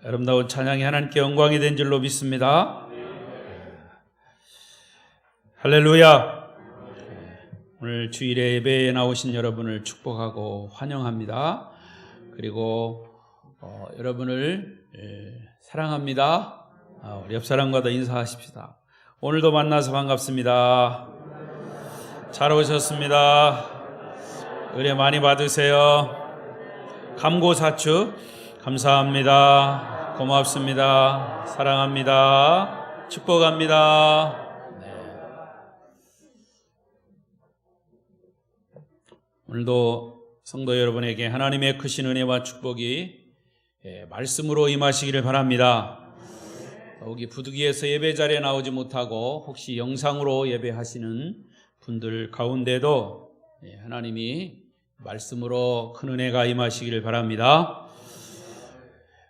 아름다운 찬양이 하나님께 영광이 된 줄로 믿습니다. 할렐루야. 오늘 주일에 예배에 나오신 여러분을 축복하고 환영합니다. 그리고 여러분을 사랑합니다. 우리 옆 사람과도 인사하십시다. 오늘도 만나서 반갑습니다. 잘 오셨습니다. 은혜 많이 받으세요. 감고사축 감사합니다. 고맙습니다. 사랑합니다. 축복합니다. 오늘도 성도 여러분에게 하나님의 크신 은혜와 축복이 말씀으로 임하시기를 바랍니다. 여기 부득이해서 예배 자리에 나오지 못하고 혹시 영상으로 예배하시는 분들 가운데도 하나님이 말씀으로 큰 은혜가 임하시기를 바랍니다.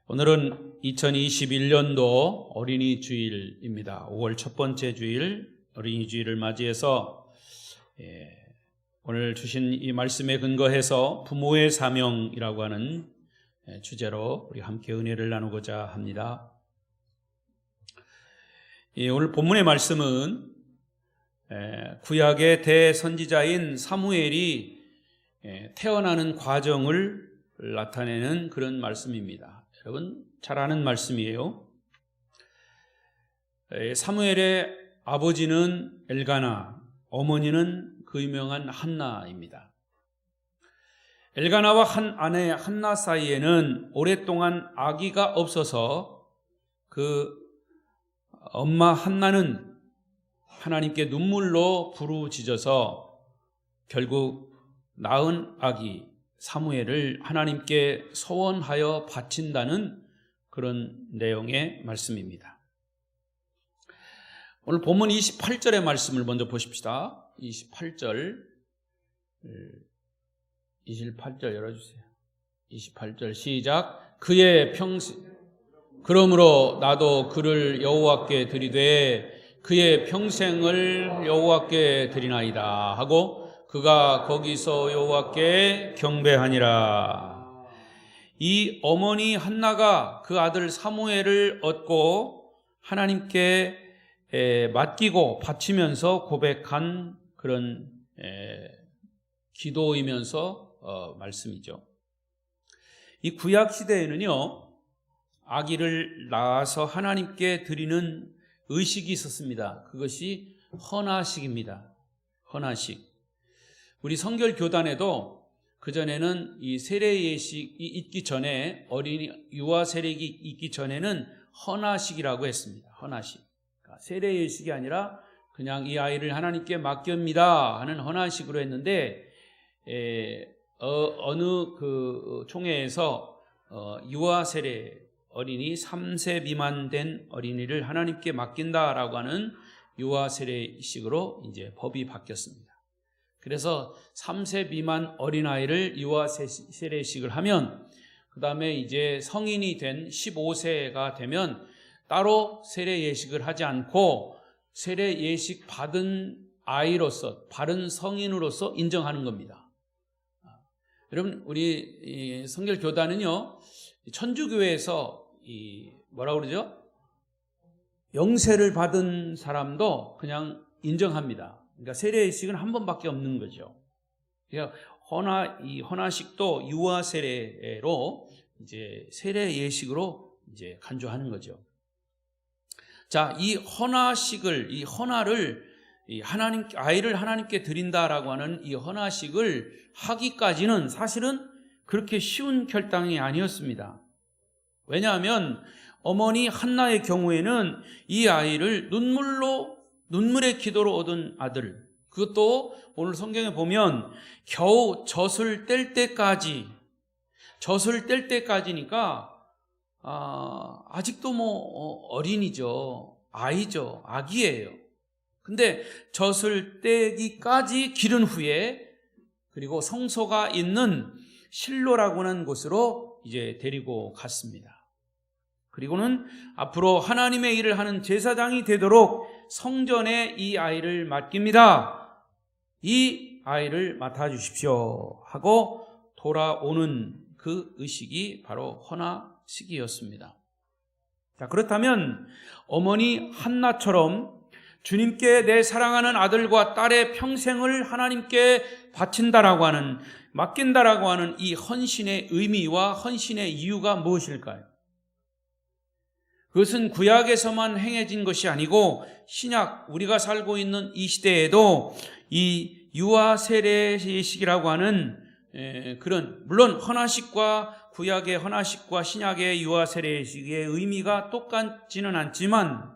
오늘은 2021년도 어린이 주일입니다. 5월 첫 번째 주일 어린이 주일을 맞이해서 오늘 주신 이 말씀에 근거해서 부모의 사명이라고 하는 주제로 우리 함께 은혜를 나누고자 합니다. 오늘 본문의 말씀은 구약의 대선지자인 사무엘이 태어나는 과정을 나타내는 그런 말씀입니다. 여러분 잘 아는 말씀이에요. 사무엘의 아버지는 엘가나, 어머니는 그 유명한 한나입니다. 엘가나와 한 아내 한나 사이에는 오랫동안 아기가 없어서 그 엄마 한나는 하나님께 눈물로 부르짖어서 결국 낳은 아기 사무엘을 하나님께 소원하여 바친다는 그런 내용의 말씀입니다. 오늘 본문 28절의 말씀을 먼저 보십시다. 28절 열어주세요. 28절 시작. 그의 그러므로 나도 그를 여호와께 드리되 그의 평생을 여호와께 드리나이다 하고 그가 거기서 여호와께 경배하니라. 이 어머니 한나가 그 아들 사무엘을 얻고 하나님께 맡기고 바치면서 고백한 그런 기도이면서 말씀이죠. 이 구약 시대에는요, 아기를 낳아서 하나님께 드리는 의식이 있었습니다. 그것이 헌화식입니다. 헌화식. 우리 성결 교단에도 그전에는 이 세례 예식이 있기 전에 어린이 유아 세례기 있기 전에는 헌화식이라고 했습니다. 헌화식. 그러니까 세례 예식이 아니라 그냥 이 아이를 하나님께 맡깁니다 하는 헌화식으로 했는데 어느 그 총회에서 유아 세례 어린이 3세 미만 된 어린이를 하나님께 맡긴다라고 하는 유아 세례식으로 이제 법이 바뀌었습니다. 그래서 3세 미만 어린아이를 유아 세례식을 하면 그 다음에 이제 성인이 된 15세가 되면 따로 세례 예식을 하지 않고 세례 예식 받은 아이로서 바른 성인으로서 인정하는 겁니다. 여러분 우리 성결 교단은요 천주교에서 뭐라고 그러죠? 영세를 받은 사람도 그냥 인정합니다. 그러니까 세례 예식은 한 번밖에 없는 거죠. 그러니까 헌화식도 유아 세례로 이제 세례 예식으로 이제 간주하는 거죠. 자, 이 헌화식을 이 헌화를 아이를 하나님께 드린다라고 하는 이 헌화식을 하기까지는 사실은 그렇게 쉬운 결단이 아니었습니다. 왜냐하면 어머니 한나의 경우에는 이 아이를 눈물의 기도로 얻은 아들, 그것도 오늘 성경에 보면 겨우 젖을 뗄 때까지니까 아직도 어린이죠. 아이죠. 아기예요. 근데 젖을 떼기까지 기른 후에 그리고 성소가 있는 실로라고 하는 곳으로 이제 데리고 갔습니다. 그리고는 앞으로 하나님의 일을 하는 제사장이 되도록 성전에 이 아이를 맡깁니다. 이 아이를 맡아주십시오 하고 돌아오는 그 의식이 바로 헌화식이었습니다. 자, 그렇다면 어머니 한나처럼 주님께 내 사랑하는 아들과 딸의 평생을 하나님께 바친다라고 하는, 맡긴다라고 하는 이 헌신의 의미와 헌신의 이유가 무엇일까요? 그것은 구약에서만 행해진 것이 아니고 신약, 우리가 살고 있는 이 시대에도 이 유아 세례식이라고 하는 그런, 물론 헌화식과 구약의 헌화식과 신약의 유아 세례식의 의미가 똑같지는 않지만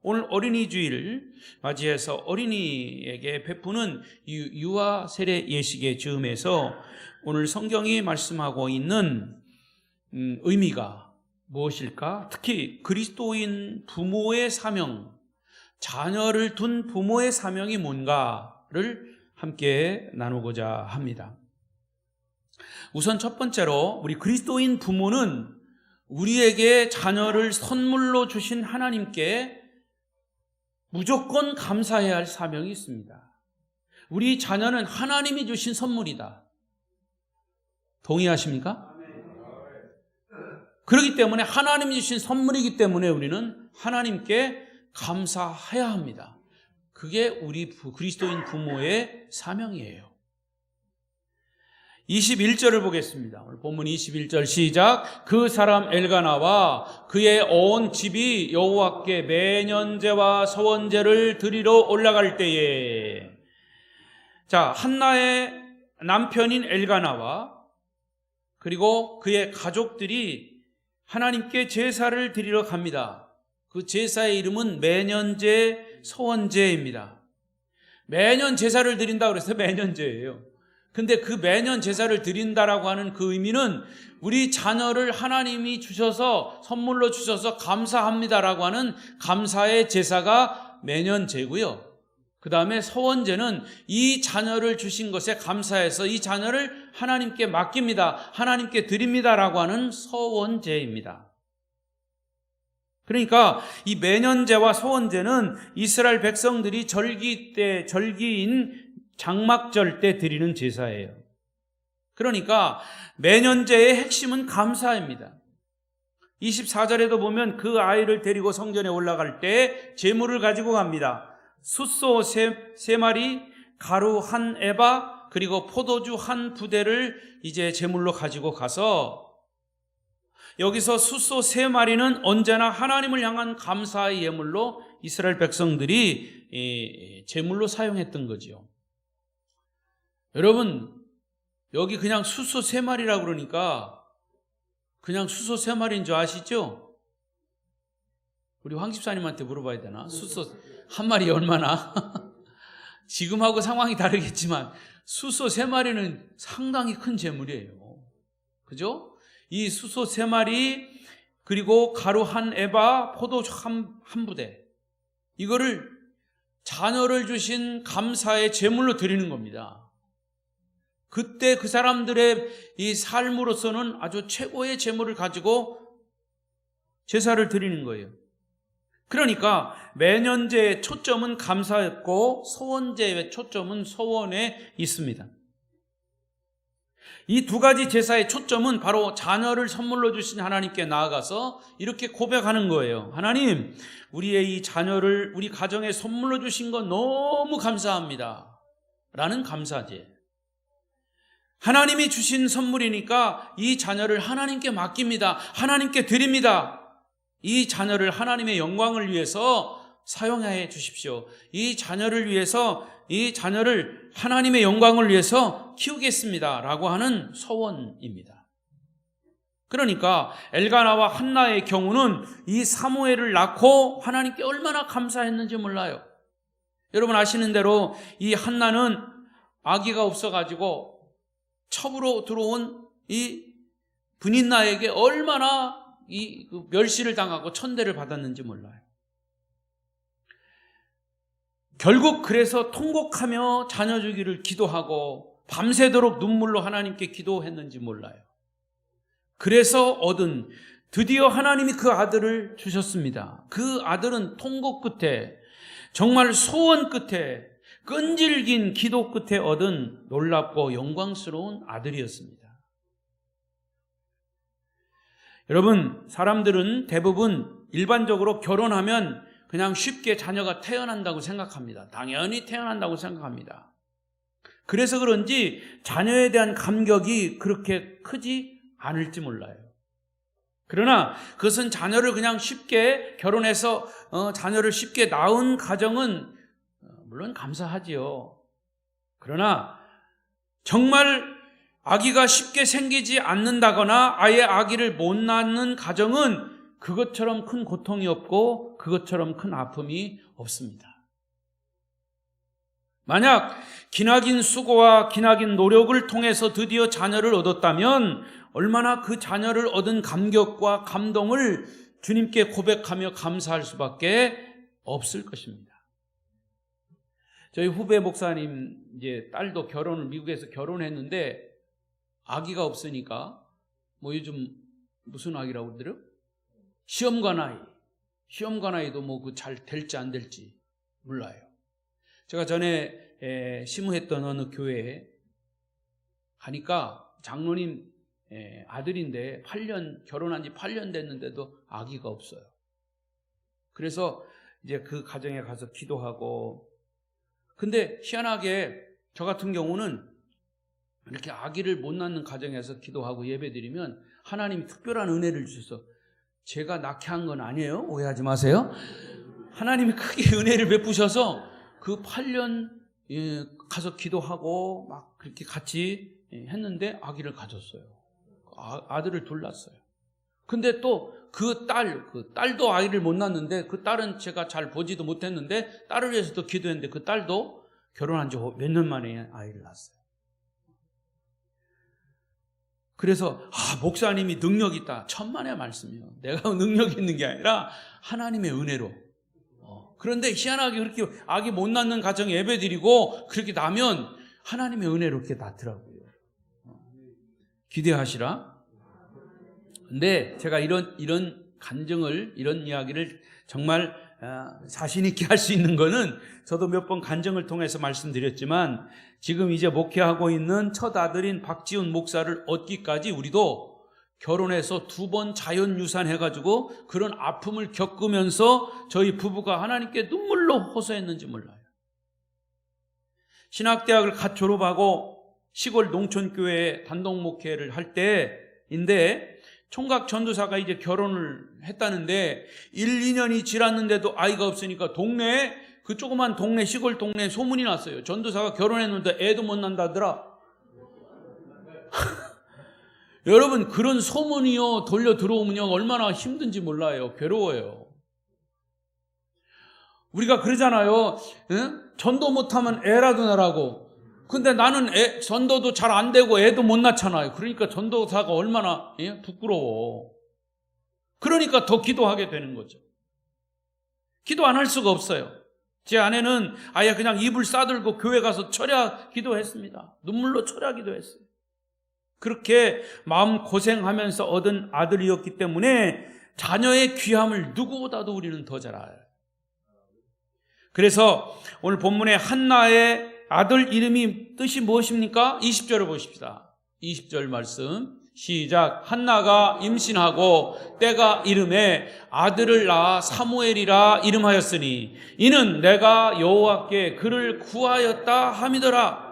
오늘 어린이 주일 맞이해서 어린이에게 베푸는 유아 세례 예식의 즈음에서 오늘 성경이 말씀하고 있는 의미가 무엇일까? 특히 그리스도인 부모의 사명, 자녀를 둔 부모의 사명이 뭔가를 함께 나누고자 합니다. 우선 첫 번째로 우리 그리스도인 부모는 우리에게 자녀를 선물로 주신 하나님께 무조건 감사해야 할 사명이 있습니다. 우리 자녀는 하나님이 주신 선물이다. 동의하십니까? 그렇기 때문에 하나님이 주신 선물이기 때문에 우리는 하나님께 감사해야 합니다. 그게 우리 그리스도인 부모의 사명이에요. 21절을 보겠습니다. 오늘 본문 21절 시작. 그 사람 엘가나와 그의 온 집이 여호와께 매년제와 서원제를 드리러 올라갈 때에, 자, 한나의 남편인 엘가나와 그리고 그의 가족들이 하나님께 제사를 드리러 갑니다. 그 제사의 이름은 매년제 서원제입니다. 매년 제사를 드린다고 그래서 매년제예요. 근데 그 매년 제사를 드린다라고 하는 그 의미는 우리 자녀를 하나님이 주셔서, 선물로 주셔서 감사합니다라고 하는 감사의 제사가 매년제고요. 그 다음에 서원제는 이 자녀를 주신 것에 감사해서 이 자녀를 하나님께 맡깁니다, 하나님께 드립니다라고 하는 서원제입니다. 그러니까 이 매년제와 서원제는 이스라엘 백성들이 절기 때, 절기인 장막절 때 드리는 제사예요. 그러니까 매년제의 핵심은 감사입니다. 24절에도 보면 그 아이를 데리고 성전에 올라갈 때 제물을 가지고 갑니다. 숫소 3마리, 가루 1에바, 그리고 포도주 1부대를 이제 제물로 가지고 가서, 여기서 숫소 3마리는 언제나 하나님을 향한 감사의 예물로 이스라엘 백성들이 제물로 사용했던 거죠. 여러분, 여기 그냥 숫소 3마리라고 그러니까 그냥 숫소 3마리인 줄 아시죠? 우리 황 집사님한테 물어봐야 되나? 숫소 1마리 얼마나? 지금하고 상황이 다르겠지만 숫소 3마리는 상당히 큰 제물이에요. 그죠? 이 숫소 3마리, 그리고 가루 1에바, 포도주 1부대, 이거를 자녀를 주신 감사의 제물로 드리는 겁니다. 그때 그 사람들의 이 삶으로서는 아주 최고의 제물을 가지고 제사를 드리는 거예요. 그러니까 매년제의 초점은 감사였고 서원제의 초점은 서원에 있습니다. 이 두 가지 제사의 초점은 바로 자녀를 선물로 주신 하나님께 나아가서 이렇게 고백하는 거예요. 하나님, 우리의 이 자녀를 우리 가정에 선물로 주신 거 너무 감사합니다 라는 감사제. 하나님이 주신 선물이니까 이 자녀를 하나님께 맡깁니다, 하나님께 드립니다. 이 자녀를 하나님의 영광을 위해서 사용해 주십시오. 이 자녀를 위해서, 이 자녀를 하나님의 영광을 위해서 키우겠습니다 라고 하는 서원입니다. 그러니까 엘가나와 한나의 경우는 이 사무엘을 낳고 하나님께 얼마나 감사했는지 몰라요. 여러분 아시는 대로 이 한나는 아기가 없어가지고 첩으로 들어온 이 분인나에게 얼마나 이 멸시를 당하고 천대를 받았는지 몰라요. 결국 그래서 통곡하며 자녀 주기를 기도하고 밤새도록 눈물로 하나님께 기도했는지 몰라요. 그래서 얻은, 드디어 하나님이 그 아들을 주셨습니다. 그 아들은 통곡 끝에, 정말 소원 끝에, 끈질긴 기도 끝에 얻은 놀랍고 영광스러운 아들이었습니다. 여러분, 사람들은 대부분 일반적으로 결혼하면 그냥 쉽게 자녀가 태어난다고 생각합니다. 당연히 태어난다고 생각합니다. 그래서 그런지 자녀에 대한 감격이 그렇게 크지 않을지 몰라요. 그러나 그것은 자녀를 그냥 쉽게 결혼해서 자녀를 쉽게 낳은 가정은 물론 감사하지요. 그러나 정말 아기가 쉽게 생기지 않는다거나 아예 아기를 못 낳는 가정은 그것처럼 큰 고통이 없고 그것처럼 큰 아픔이 없습니다. 만약 기나긴 수고와 기나긴 노력을 통해서 드디어 자녀를 얻었다면 얼마나 그 자녀를 얻은 감격과 감동을 주님께 고백하며 감사할 수밖에 없을 것입니다. 저희 후배 목사님 이제 딸도 미국에서 결혼했는데 아기가 없으니까 요즘 무슨 아기라고 그러더래요? 시험관 아이도 그 잘 될지 안 될지 몰라요. 제가 전에 심우했던 어느 교회에 가니까 장로님 아들인데 결혼한 지 8년 됐는데도 아기가 없어요. 그래서 이제 그 가정에 가서 기도하고, 근데 희한하게 저 같은 경우는 이렇게 아기를 못 낳는 가정에서 기도하고 예배드리면 하나님이 특별한 은혜를 주셔서, 제가 낳게 한 건 아니에요. 오해하지 마세요. 하나님이 크게 은혜를 베푸셔서 그 8년 가서 기도하고 막 그렇게 같이 했는데 아기를 가졌어요. 아들을 둘 낳았어요. 근데 또 그 딸도 아이를 못 낳았는데, 그 딸은 제가 잘 보지도 못했는데 딸을 위해서 또 기도했는데 그 딸도 결혼한 지 몇 년 만에 아이를 낳았어요. 그래서 목사님이 능력 있다. 천만의 말씀이요. 내가 능력이 있는 게 아니라 하나님의 은혜로. 그런데 희한하게 그렇게 아기 못 낳는 가정에 예배드리고 그렇게 나면 하나님의 은혜로 이렇게 낳더라고요. 기대하시라. 근데 제가 이런 간증을, 이런 이야기를 정말 자신 있게 할 수 있는 거는 저도 몇 번 간증을 통해서 말씀드렸지만, 지금 이제 목회하고 있는 첫 아들인 박지훈 목사를 얻기까지 우리도 결혼해서 2번 자연유산 해가지고 그런 아픔을 겪으면서 저희 부부가 하나님께 눈물로 호소했는지 몰라요. 신학대학을 갓 졸업하고 시골 농촌교회에 단독 목회를 할 때인데, 총각 전도사가 이제 결혼을 했다는데 1, 2년이 지났는데도 아이가 없으니까 그 조그만 동네, 시골 동네에 소문이 났어요. 전도사가 결혼했는데 애도 못 난다더라. 여러분, 그런 소문이요 돌려 들어오면요 얼마나 힘든지 몰라요. 괴로워요. 우리가 그러잖아요. 전도 못하면 애라도 낳으라고. 근데 나는 전도도 잘 안 되고 애도 못 낳잖아요. 그러니까 전도사가 얼마나 부끄러워. 그러니까 더 기도하게 되는 거죠. 기도 안 할 수가 없어요. 제 아내는 아예 그냥 이불 싸들고 교회 가서 철야 기도했습니다. 눈물로 철야 기도했어요. 그렇게 마음 고생하면서 얻은 아들이었기 때문에 자녀의 귀함을 누구보다도 우리는 더 잘 알아요. 그래서 오늘 본문의 한나의 아들 이름이 뜻이 무엇입니까? 20절을 보십시다. 20절 말씀 시작. 한나가 임신하고 때가 이름에 아들을 낳아 사무엘이라 이름하였으니 이는 내가 여호와께 그를 구하였다 함이더라.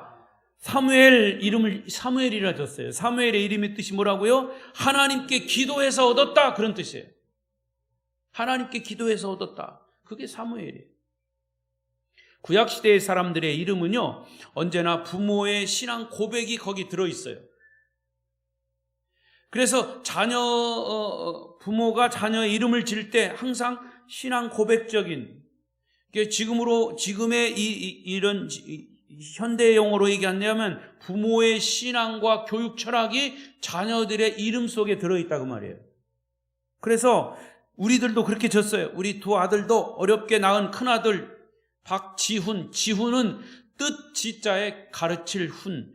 사무엘 이름을 사무엘이라 줬어요. 사무엘의 이름의 뜻이 뭐라고요? 하나님께 기도해서 얻었다, 그런 뜻이에요. 하나님께 기도해서 얻었다. 그게 사무엘이에요. 구약시대의 사람들의 이름은요 언제나 부모의 신앙 고백이 거기 들어있어요. 그래서 부모가 자녀의 이름을 지을 때 항상 신앙 고백적인, 지금의 이런 현대 용어로 얘기하냐면 부모의 신앙과 교육 철학이 자녀들의 이름 속에 들어있다고 말이에요. 그래서 우리들도 그렇게 졌어요. 우리 두 아들도 어렵게 낳은 큰아들 박지훈, 지훈은 뜻 지자에 가르칠 훈,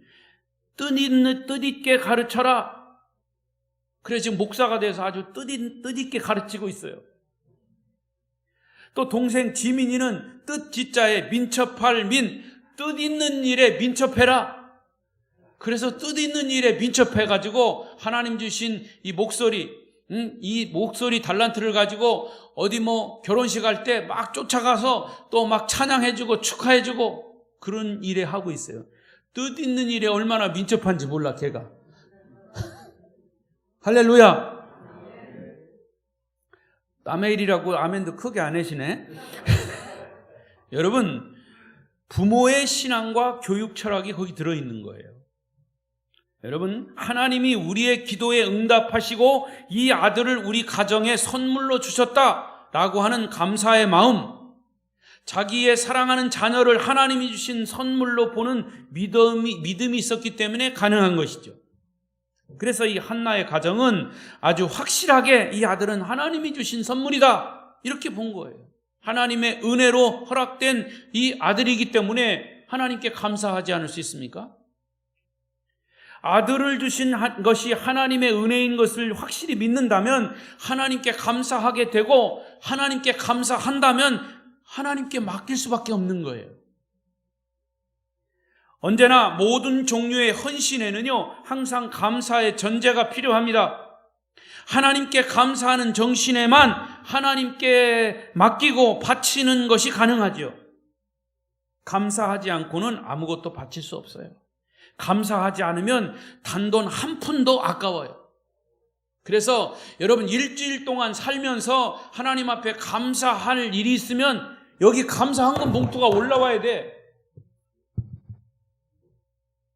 뜻있게 가르쳐라. 그래서 지금 목사가 돼서 아주 뜻있게 가르치고 있어요. 또 동생 지민이는 뜻 지자에 민첩할 민, 뜻 있는 일에 민첩해라. 그래서 뜻 있는 일에 민첩해가지고 하나님 주신 이 목소리, 이 목소리 달란트를 가지고 어디 뭐 결혼식 할 때 막 쫓아가서 또 막 찬양해주고 축하해주고 그런 일에 하고 있어요. 뜻 있는 일에 얼마나 민첩한지 몰라 걔가. 할렐루야. 남의 일이라고 아멘도 크게 안 하시네. 여러분, 부모의 신앙과 교육 철학이 거기 들어있는 거예요. 여러분, 하나님이 우리의 기도에 응답하시고 이 아들을 우리 가정에 선물로 주셨다라고 하는 감사의 마음, 자기의 사랑하는 자녀를 하나님이 주신 선물로 보는 믿음이 있었기 때문에 가능한 것이죠. 그래서 이 한나의 가정은 아주 확실하게 이 아들은 하나님이 주신 선물이다 이렇게 본 거예요. 하나님의 은혜로 허락된 이 아들이기 때문에 하나님께 감사하지 않을 수 있습니까? 아들을 주신 것이 하나님의 은혜인 것을 확실히 믿는다면 하나님께 감사하게 되고 하나님께 감사한다면 하나님께 맡길 수밖에 없는 거예요. 언제나 모든 종류의 헌신에는요 항상 감사의 전제가 필요합니다. 하나님께 감사하는 정신에만 하나님께 맡기고 바치는 것이 가능하죠. 감사하지 않고는 아무것도 바칠 수 없어요. 감사하지 않으면 단돈 한 푼도 아까워요. 그래서 여러분 일주일 동안 살면서 하나님 앞에 감사할 일이 있으면 여기 감사한 건 봉투가 올라와야 돼.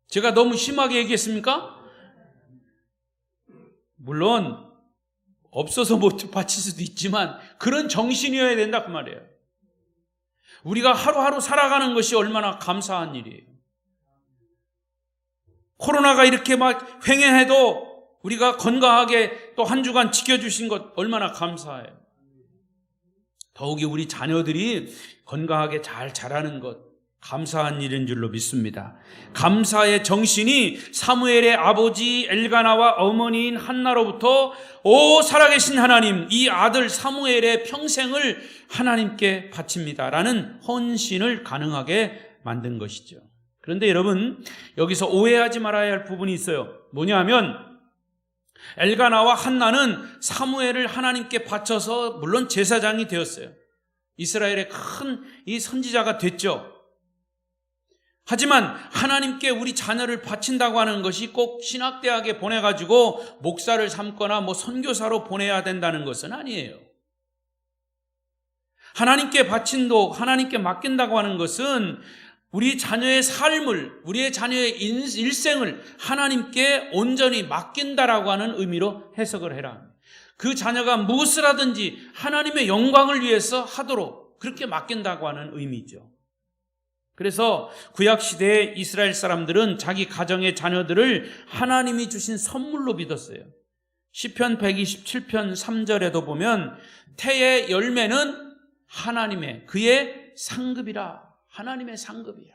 제가 너무 심하게 얘기했습니까? 물론 없어서 못 바칠 수도 있지만 그런 정신이어야 된다 그 말이에요. 우리가 하루하루 살아가는 것이 얼마나 감사한 일이에요. 코로나가 이렇게 막 횡행해도 우리가 건강하게 또 한 주간 지켜주신 것 얼마나 감사해요. 더욱이 우리 자녀들이 건강하게 잘 자라는 것 감사한 일인 줄로 믿습니다. 감사의 정신이 사무엘의 아버지 엘가나와 어머니인 한나로부터 오 살아계신 하나님, 이 아들 사무엘의 평생을 하나님께 바칩니다 라는 헌신을 가능하게 만든 것이죠. 그런데 여러분 여기서 오해하지 말아야 할 부분이 있어요. 뭐냐면 엘가나와 한나는 사무엘을 하나님께 바쳐서 물론 제사장이 되었어요. 이스라엘의 큰 이 선지자가 됐죠. 하지만 하나님께 우리 자녀를 바친다고 하는 것이 꼭 신학대학에 보내가지고 목사를 삼거나 뭐 선교사로 보내야 된다는 것은 아니에요. 하나님께 바친도 하나님께 맡긴다고 하는 것은 우리 자녀의 삶을, 우리의 자녀의 일생을 하나님께 온전히 맡긴다라고 하는 의미로 해석을 해라. 그 자녀가 무엇을 하든지 하나님의 영광을 위해서 하도록 그렇게 맡긴다고 하는 의미죠. 그래서 구약시대의 이스라엘 사람들은 자기 가정의 자녀들을 하나님이 주신 선물로 믿었어요. 시편 127편 3절에도 보면 태의 열매는 하나님의 그의 상급이라. 하나님의 상급이야.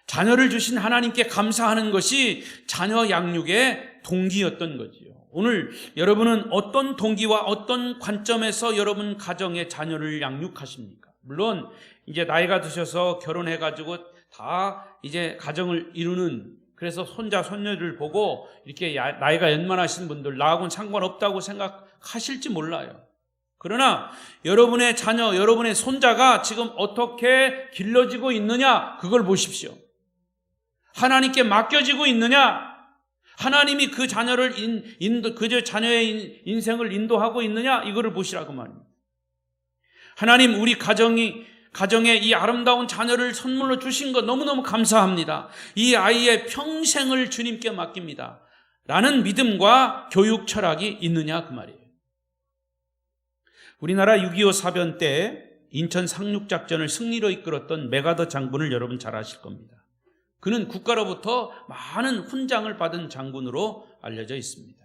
자녀를 주신 하나님께 감사하는 것이 자녀 양육의 동기였던 거지요. 오늘 여러분은 어떤 동기와 어떤 관점에서 여러분 가정의 자녀를 양육하십니까? 물론 이제 나이가 드셔서 결혼해가지고 다 이제 가정을 이루는 그래서 손자 손녀를 보고 이렇게 나이가 연만하신 분들 나하고는 상관없다고 생각하실지 몰라요. 그러나 여러분의 자녀, 여러분의 손자가 지금 어떻게 길러지고 있느냐 그걸 보십시오. 하나님께 맡겨지고 있느냐, 하나님이 그 자녀를 그 자녀의 인생을 인도하고 있느냐 이거를 보시라고 말입니다. 하나님 우리 가정에 이 아름다운 자녀를 선물로 주신 것 너무너무 감사합니다. 이 아이의 평생을 주님께 맡깁니다 라는 믿음과 교육 철학이 있느냐 그 말이에요. 우리나라 6.25 사변 때 인천 상륙작전을 승리로 이끌었던 메가더 장군을 여러분 잘 아실 겁니다. 그는 국가로부터 많은 훈장을 받은 장군으로 알려져 있습니다.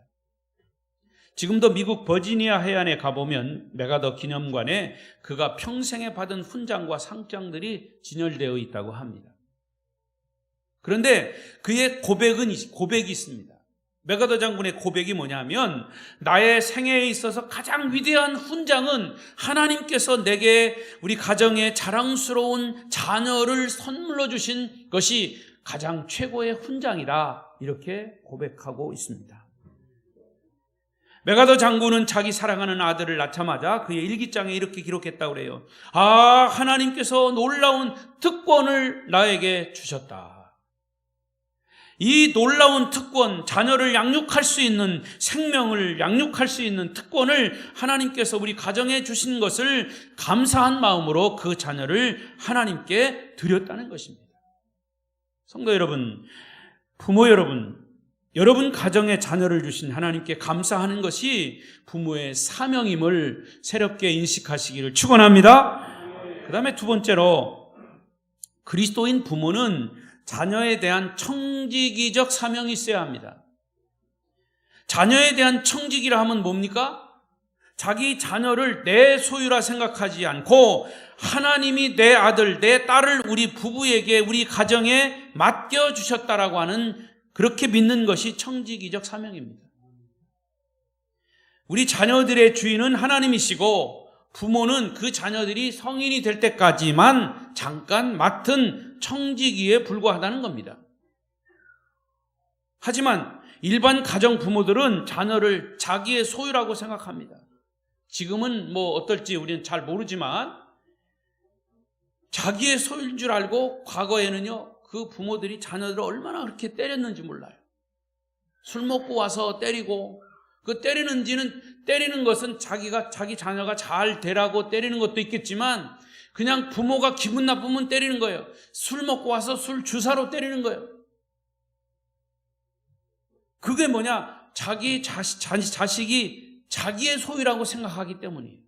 지금도 미국 버지니아 해안에 가보면 메가더 기념관에 그가 평생에 받은 훈장과 상장들이 진열되어 있다고 합니다. 그런데 그의 고백이 있습니다. 메가더 장군의 고백이 뭐냐면 나의 생애에 있어서 가장 위대한 훈장은 하나님께서 내게 우리 가정에 자랑스러운 자녀를 선물로 주신 것이 가장 최고의 훈장이다 이렇게 고백하고 있습니다. 메가더 장군은 자기 사랑하는 아들을 낳자마자 그의 일기장에 이렇게 기록했다고 그래요. 아, 하나님께서 놀라운 특권을 나에게 주셨다. 이 놀라운 특권, 자녀를 양육할 수 있는, 생명을 양육할 수 있는 특권을 하나님께서 우리 가정에 주신 것을 감사한 마음으로 그 자녀를 하나님께 드렸다는 것입니다. 성도 여러분, 부모 여러분, 여러분 가정에 자녀를 주신 하나님께 감사하는 것이 부모의 사명임을 새롭게 인식하시기를 축원합니다. 그 다음에 두 번째로, 그리스도인 부모는 자녀에 대한 청지기적 사명이 있어야 합니다. 자녀에 대한 청지기라 하면 뭡니까? 자기 자녀를 내 소유라 생각하지 않고 하나님이 내 아들, 내 딸을 우리 부부에게, 우리 가정에 맡겨주셨다라고 하는, 그렇게 믿는 것이 청지기적 사명입니다. 우리 자녀들의 주인은 하나님이시고 부모는 그 자녀들이 성인이 될 때까지만 잠깐 맡은 청지기에 불과하다는 겁니다. 하지만 일반 가정 부모들은 자녀를 자기의 소유라고 생각합니다. 지금은 뭐 어떨지 우리는 잘 모르지만 자기의 소유인 줄 알고 과거에는요, 그 부모들이 자녀들을 얼마나 그렇게 때렸는지 몰라요. 술 먹고 와서 때리고, 그 때리는 것은 자기 자녀가 잘 되라고 때리는 것도 있겠지만 그냥 부모가 기분 나쁘면 때리는 거예요. 술 먹고 와서 술 주사로 때리는 거예요. 그게 뭐냐? 자기 자식이 자기의 소유라고 생각하기 때문이에요.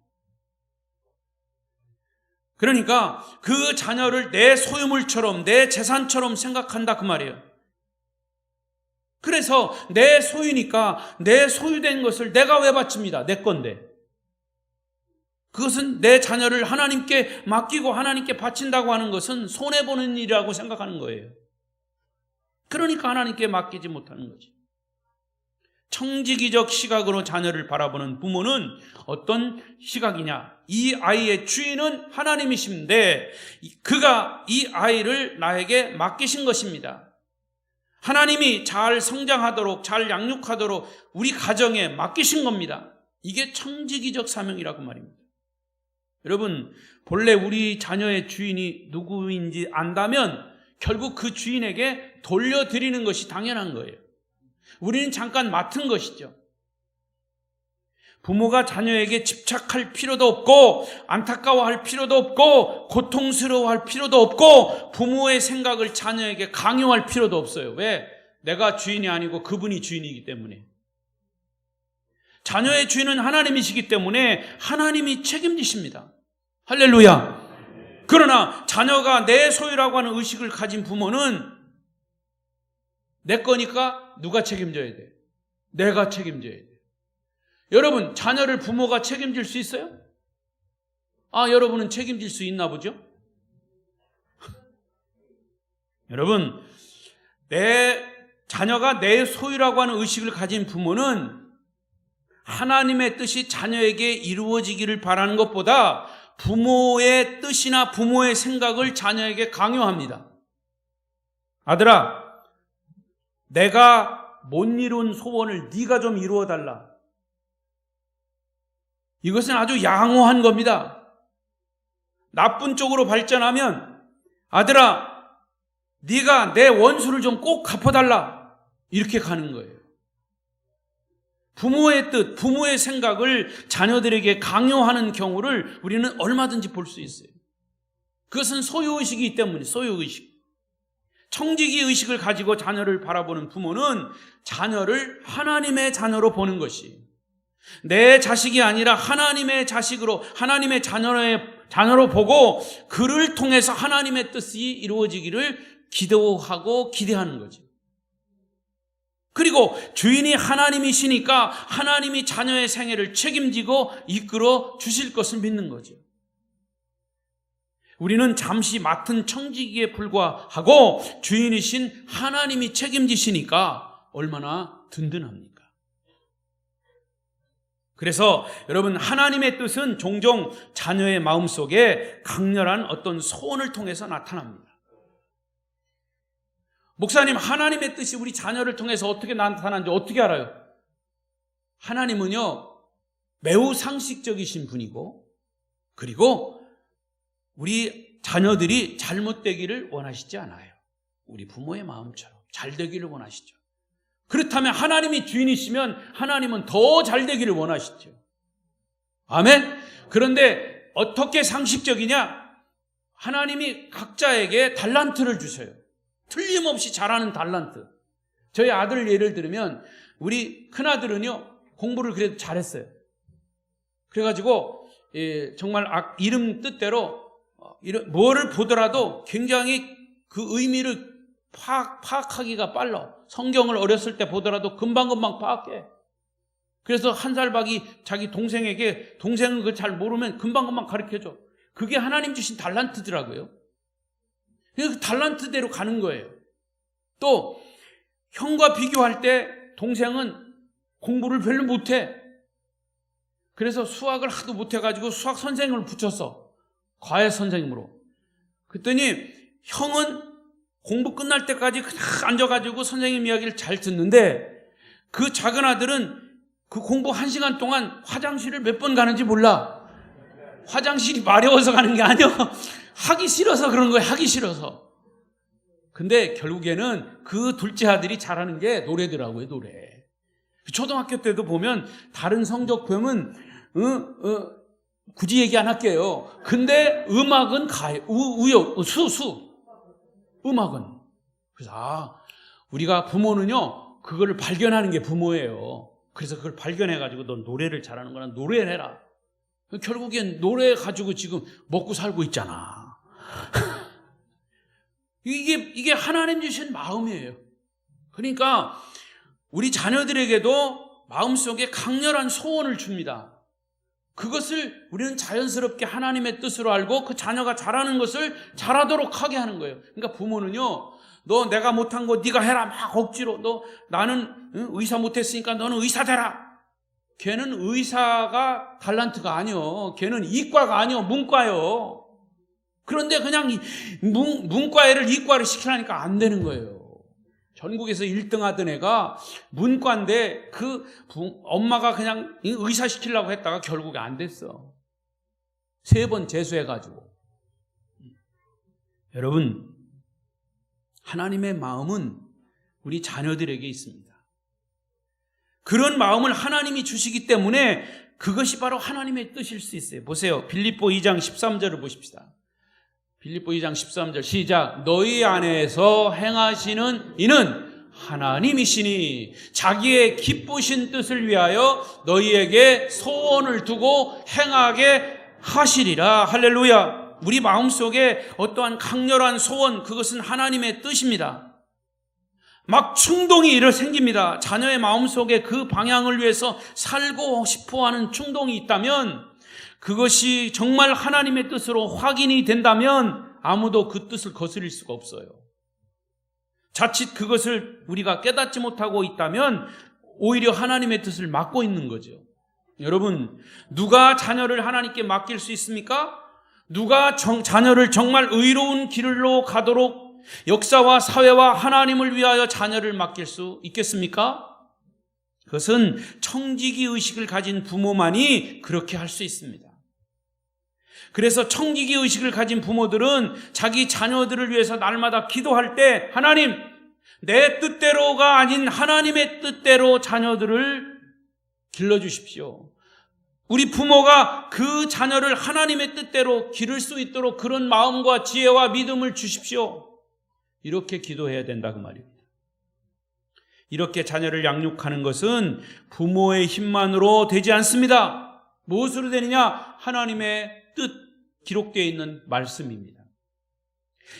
그러니까 그 자녀를 내 소유물처럼, 내 재산처럼 생각한다 그 말이에요. 그래서 내 소유니까 내 소유된 것을 내가 왜 바칩니다. 내 건데. 그것은 내 자녀를 하나님께 맡기고 하나님께 바친다고 하는 것은 손해보는 일이라고 생각하는 거예요. 그러니까 하나님께 맡기지 못하는 거지. 청지기적 시각으로 자녀를 바라보는 부모는 어떤 시각이냐? 이 아이의 주인은 하나님이신데 그가 이 아이를 나에게 맡기신 것입니다. 하나님이 잘 성장하도록, 잘 양육하도록 우리 가정에 맡기신 겁니다. 이게 청지기적 사명이라고 말입니다. 여러분, 본래 우리 자녀의 주인이 누구인지 안다면 결국 그 주인에게 돌려드리는 것이 당연한 거예요. 우리는 잠깐 맡은 것이죠. 부모가 자녀에게 집착할 필요도 없고 안타까워할 필요도 없고 고통스러워할 필요도 없고 부모의 생각을 자녀에게 강요할 필요도 없어요. 왜? 내가 주인이 아니고 그분이 주인이기 때문에. 자녀의 주인은 하나님이시기 때문에 하나님이 책임지십니다. 할렐루야. 그러나 자녀가 내 소유라고 하는 의식을 가진 부모는 내 거니까 누가 책임져야 돼? 내가 책임져야 돼. 여러분, 자녀를 부모가 책임질 수 있어요? 여러분은 책임질 수 있나 보죠? 여러분, 내 자녀가 내 소유라고 하는 의식을 가진 부모는 하나님의 뜻이 자녀에게 이루어지기를 바라는 것보다 부모의 뜻이나 부모의 생각을 자녀에게 강요합니다. 아들아, 내가 못 이룬 소원을 네가 좀 이루어달라. 이것은 아주 양호한 겁니다. 나쁜 쪽으로 발전하면 아들아, 네가 내 원수를 좀 꼭 갚아달라. 이렇게 가는 거예요. 부모의 뜻, 부모의 생각을 자녀들에게 강요하는 경우를 우리는 얼마든지 볼 수 있어요. 그것은 소유의식이기 때문에 소유의식. 청지기 의식을 가지고 자녀를 바라보는 부모는 자녀를 하나님의 자녀로 보는 것이, 내 자식이 아니라 하나님의 자식으로, 하나님의 자녀로 보고 그를 통해서 하나님의 뜻이 이루어지기를 기도하고 기대하는 거지. 그리고 주인이 하나님이시니까 하나님이 자녀의 생애를 책임지고 이끌어 주실 것을 믿는 거죠. 우리는 잠시 맡은 청지기에 불과하고 주인이신 하나님이 책임지시니까 얼마나 든든합니까? 그래서 여러분, 하나님의 뜻은 종종 자녀의 마음속에 강렬한 어떤 소원을 통해서 나타납니다. 목사님, 하나님의 뜻이 우리 자녀를 통해서 어떻게 나타나는지 어떻게 알아요? 하나님은요, 매우 상식적이신 분이고, 그리고 우리 자녀들이 잘못되기를 원하시지 않아요. 우리 부모의 마음처럼 잘 되기를 원하시죠. 그렇다면 하나님이 주인이시면 하나님은 더 잘 되기를 원하시죠. 아멘? 그런데 어떻게 상식적이냐? 하나님이 각자에게 달란트를 주셔요. 틀림없이 잘하는 달란트. 저희 아들 예를 들면 우리 큰아들은요, 공부를 그래도 잘했어요. 그래가지고 정말 이름 뜻대로 뭐를 보더라도 굉장히 그 의미를 파악하기가 빨라. 성경을 어렸을 때 보더라도 금방금방 파악해. 그래서 한 살 박이 자기 동생에게, 동생은 그걸 잘 모르면 금방금방 가르쳐줘. 그게 하나님 주신 달란트더라고요. 그 달란트대로 가는 거예요. 또 형과 비교할 때 동생은 공부를 별로 못해. 그래서 수학을 하도 못해가지고 수학 선생님을 붙였어. 과외 선생님으로. 그랬더니 형은 공부 끝날 때까지 그냥 앉아가지고 선생님 이야기를 잘 듣는데, 그 작은 아들은 그 공부 1시간 동안 화장실을 몇 번 가는지 몰라. 화장실이 마려워서 가는 게 아니야. 하기 싫어서 그런 거야. 하기 싫어서. 근데 결국에는 그 둘째 아들이 잘하는 게 노래더라고요. 노래. 초등학교 때도 보면 다른 성적 보면 굳이 얘기 안 할게요. 근데 음악은 가요. 음악은. 그래서 우리가 부모는요, 그거를 발견하는 게 부모예요. 그래서 그걸 발견해가지고 넌 노래를 잘하는 거는 노래를 해라. 결국엔 노래 가지고 지금 먹고 살고 있잖아. 이게 하나님 주신 마음이에요. 그러니까 우리 자녀들에게도 마음속에 강렬한 소원을 줍니다. 그것을 우리는 자연스럽게 하나님의 뜻으로 알고 그 자녀가 잘하는 것을 잘하도록 하게 하는 거예요. 그러니까 부모는요, 너 내가 못한 거 네가 해라 막 억지로, 너 나는 의사 못했으니까 너는 의사 되라. 걔는 의사가 달란트가 아니요, 걔는 이과가 아니요, 문과요. 그런데 그냥 문과 애를 이과를 시키라니까 안 되는 거예요. 전국에서 1등 하던 애가 문과인데 그 엄마가 그냥 의사 시키려고 했다가 결국에 안 됐어. 3번 재수해가지고. 여러분, 하나님의 마음은 우리 자녀들에게 있습니다. 그런 마음을 하나님이 주시기 때문에 그것이 바로 하나님의 뜻일 수 있어요. 보세요. 빌립보 2장 13절을 보십시다. 빌립보 2장 13절 시작. 너희 안에서 행하시는 이는 하나님이시니 자기의 기쁘신 뜻을 위하여 너희에게 소원을 두고 행하게 하시리라. 할렐루야. 우리 마음속에 어떠한 강렬한 소원, 그것은 하나님의 뜻입니다. 막 충동이 생깁니다. 자녀의 마음속에 그 방향을 위해서 살고 싶어하는 충동이 있다면, 그것이 정말 하나님의 뜻으로 확인이 된다면 아무도 그 뜻을 거스릴 수가 없어요. 자칫 그것을 우리가 깨닫지 못하고 있다면 오히려 하나님의 뜻을 막고 있는 거죠. 여러분, 누가 자녀를 하나님께 맡길 수 있습니까? 누가 자녀를 정말 의로운 길로 가도록 역사와 사회와 하나님을 위하여 자녀를 맡길 수 있겠습니까? 그것은 청지기 의식을 가진 부모만이 그렇게 할 수 있습니다. 그래서 청지기 의식을 가진 부모들은 자기 자녀들을 위해서 날마다 기도할 때, 하나님, 내 뜻대로가 아닌 하나님의 뜻대로 자녀들을 길러주십시오. 우리 부모가 그 자녀를 하나님의 뜻대로 기를 수 있도록 그런 마음과 지혜와 믿음을 주십시오. 이렇게 기도해야 된다, 그 말입니다. 이렇게 자녀를 양육하는 것은 부모의 힘만으로 되지 않습니다. 무엇으로 되느냐? 하나님의 뜻, 기록되어 있는 말씀입니다.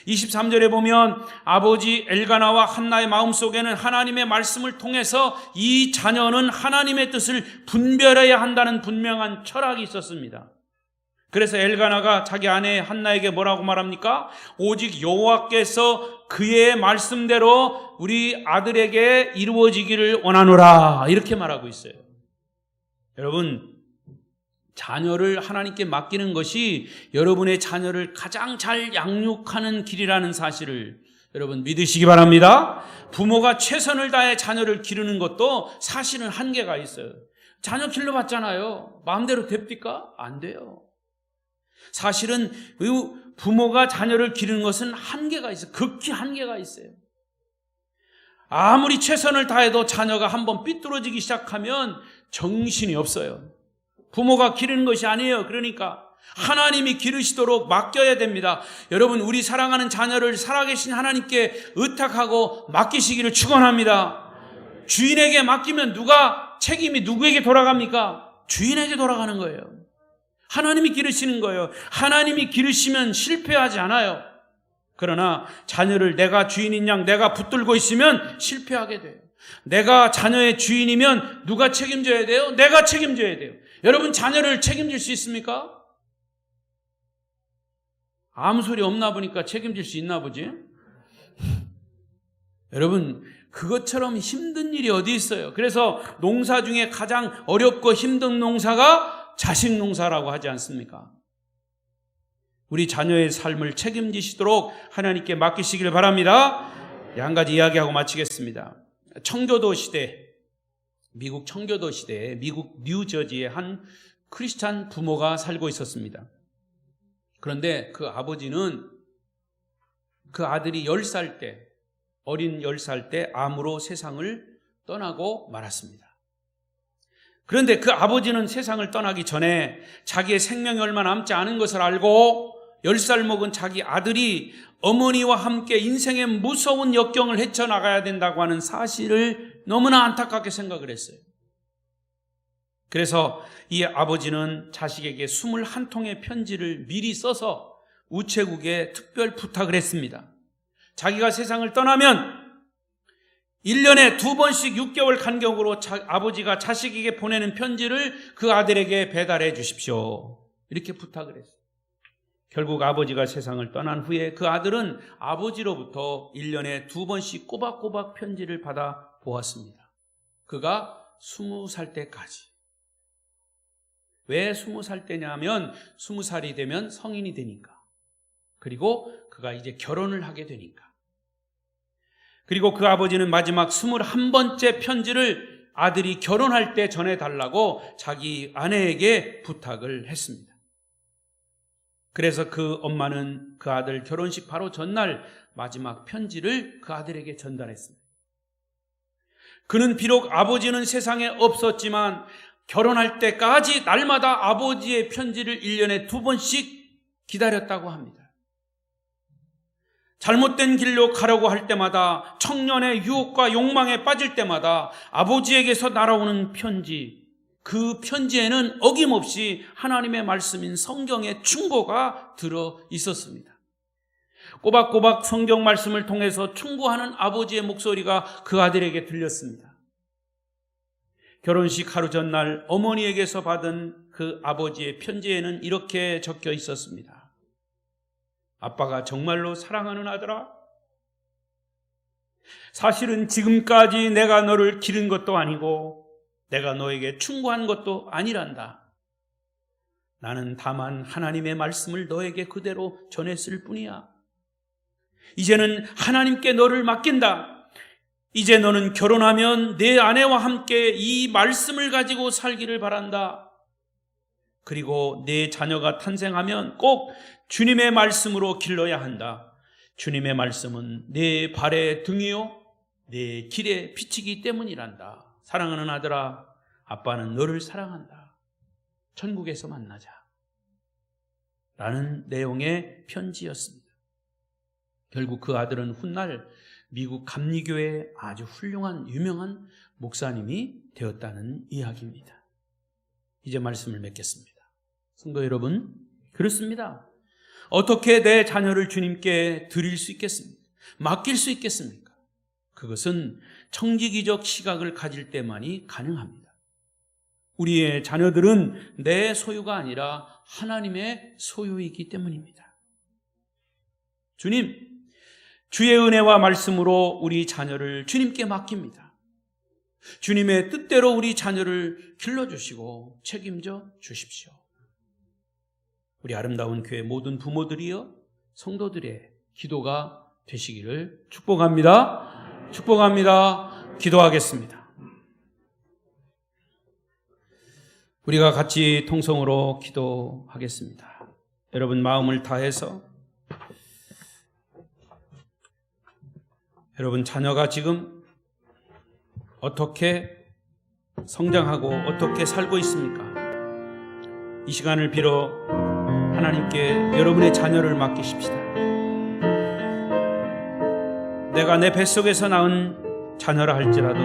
23절에 보면 아버지 엘가나와 한나의 마음속에는 하나님의 말씀을 통해서 이 자녀는 하나님의 뜻을 분별해야 한다는 분명한 철학이 있었습니다. 그래서 엘가나가 자기 아내 한나에게 뭐라고 말합니까? 오직 여호와께서 그의 말씀대로 우리 아들에게 이루어지기를 원하노라, 이렇게 말하고 있어요. 여러분, 자녀를 하나님께 맡기는 것이 여러분의 자녀를 가장 잘 양육하는 길이라는 사실을 여러분 믿으시기 바랍니다. 부모가 최선을 다해 자녀를 기르는 것도 사실은 한계가 있어요. 자녀 길러봤잖아요. 마음대로 됩니까? 안 돼요. 사실은 부모가 자녀를 기르는 것은 한계가 있어요. 극히 한계가 있어요. 아무리 최선을 다해도 자녀가 한번 삐뚤어지기 시작하면 정신이 없어요. 부모가 기르는 것이 아니에요. 그러니까 하나님이 기르시도록 맡겨야 됩니다. 여러분, 우리 사랑하는 자녀를 살아계신 하나님께 의탁하고 맡기시기를 축원합니다. 주인에게 맡기면 책임이 누구에게 돌아갑니까? 주인에게 돌아가는 거예요. 하나님이 기르시는 거예요. 하나님이 기르시면 실패하지 않아요. 그러나 자녀를 내가 주인인 양 내가 붙들고 있으면 실패하게 돼요. 내가 자녀의 주인이면 누가 책임져야 돼요? 내가 책임져야 돼요. 여러분, 자녀를 책임질 수 있습니까? 아무 소리 없나 보니까 책임질 수 있나 보지? 여러분, 그것처럼 힘든 일이 어디 있어요? 그래서 농사 중에 가장 어렵고 힘든 농사가 자식 농사라고 하지 않습니까? 우리 자녀의 삶을 책임지시도록 하나님께 맡기시길 바랍니다. 한 가지 이야기하고 마치겠습니다. 청교도 시대, 미국 청교도 시대에 미국 뉴저지의 한 크리스찬 부모가 살고 있었습니다. 그런데 그 아버지는 그 아들이 10살 때, 어린 10살 때 암으로 세상을 떠나고 말았습니다. 그런데 그 아버지는 세상을 떠나기 전에 자기의 생명이 얼마 남지 않은 것을 알고 10살 먹은 자기 아들이 어머니와 함께 인생의 무서운 역경을 헤쳐나가야 된다고 하는 사실을 너무나 안타깝게 생각을 했어요. 그래서 이 아버지는 자식에게 21통의 편지를 미리 써서 우체국에 특별 부탁을 했습니다. 자기가 세상을 떠나면 1년에 2번씩 6개월 간격으로 아버지가 자식에게 보내는 편지를 그 아들에게 배달해 주십시오. 이렇게 부탁을 했어요. 결국 아버지가 세상을 떠난 후에 그 아들은 아버지로부터 1년에 2번씩 꼬박꼬박 편지를 받아 보았습니다. 그가 20살 때까지. 왜 20살 때냐면 20살이 되면 성인이 되니까. 그리고 그가 이제 결혼을 하게 되니까. 그리고 그 아버지는 마지막 21번째 편지를 아들이 결혼할 때 전해달라고 자기 아내에게 부탁을 했습니다. 그래서 그 엄마는 그 아들 결혼식 바로 전날 마지막 편지를 그 아들에게 전달했습니다. 그는 비록 아버지는 세상에 없었지만 결혼할 때까지 날마다 아버지의 편지를 1년에 2번씩 기다렸다고 합니다. 잘못된 길로 가려고 할 때마다, 청년의 유혹과 욕망에 빠질 때마다 아버지에게서 날아오는 편지, 그 편지에는 어김없이 하나님의 말씀인 성경의 충고가 들어 있었습니다. 꼬박꼬박 성경 말씀을 통해서 충고하는 아버지의 목소리가 그 아들에게 들렸습니다. 결혼식 하루 전날 어머니에게서 받은 그 아버지의 편지에는 이렇게 적혀 있었습니다. 아빠가 정말로 사랑하는 아들아, 사실은 지금까지 내가 너를 기른 것도 아니고 내가 너에게 충고한 것도 아니란다. 나는 다만 하나님의 말씀을 너에게 그대로 전했을 뿐이야. 이제는 하나님께 너를 맡긴다. 이제 너는 결혼하면 내 아내와 함께 이 말씀을 가지고 살기를 바란다. 그리고 내 자녀가 탄생하면 꼭 주님의 말씀으로 길러야 한다. 주님의 말씀은 내 발의 등이요 내 길의 빛이기 때문이란다. 사랑하는 아들아, 아빠는 너를 사랑한다. 천국에서 만나자. 라는 내용의 편지였습니다. 결국 그 아들은 훗날 미국 감리교회의 아주 훌륭한 유명한 목사님이 되었다는 이야기입니다. 이제 말씀을 맺겠습니다. 성도 여러분, 그렇습니다. 어떻게 내 자녀를 주님께 드릴 수 있겠습니까? 맡길 수 있겠습니까? 그것은 청지기적 시각을 가질 때만이 가능합니다. 우리의 자녀들은 내 소유가 아니라 하나님의 소유이기 때문입니다. 주님, 주의 은혜와 말씀으로 우리 자녀를 주님께 맡깁니다. 주님의 뜻대로 우리 자녀를 길러주시고 책임져 주십시오. 우리 아름다운 교회 모든 부모들이여 성도들의 기도가 되시기를 축복합니다. 축복합니다. 기도하겠습니다. 우리가 같이 통성으로 기도하겠습니다. 여러분 마음을 다해서 여러분 자녀가 지금 어떻게 성장하고 어떻게 살고 있습니까? 이 시간을 빌어 하나님께 여러분의 자녀를 맡기십시다. 내가 내 뱃속에서 낳은 자녀라 할지라도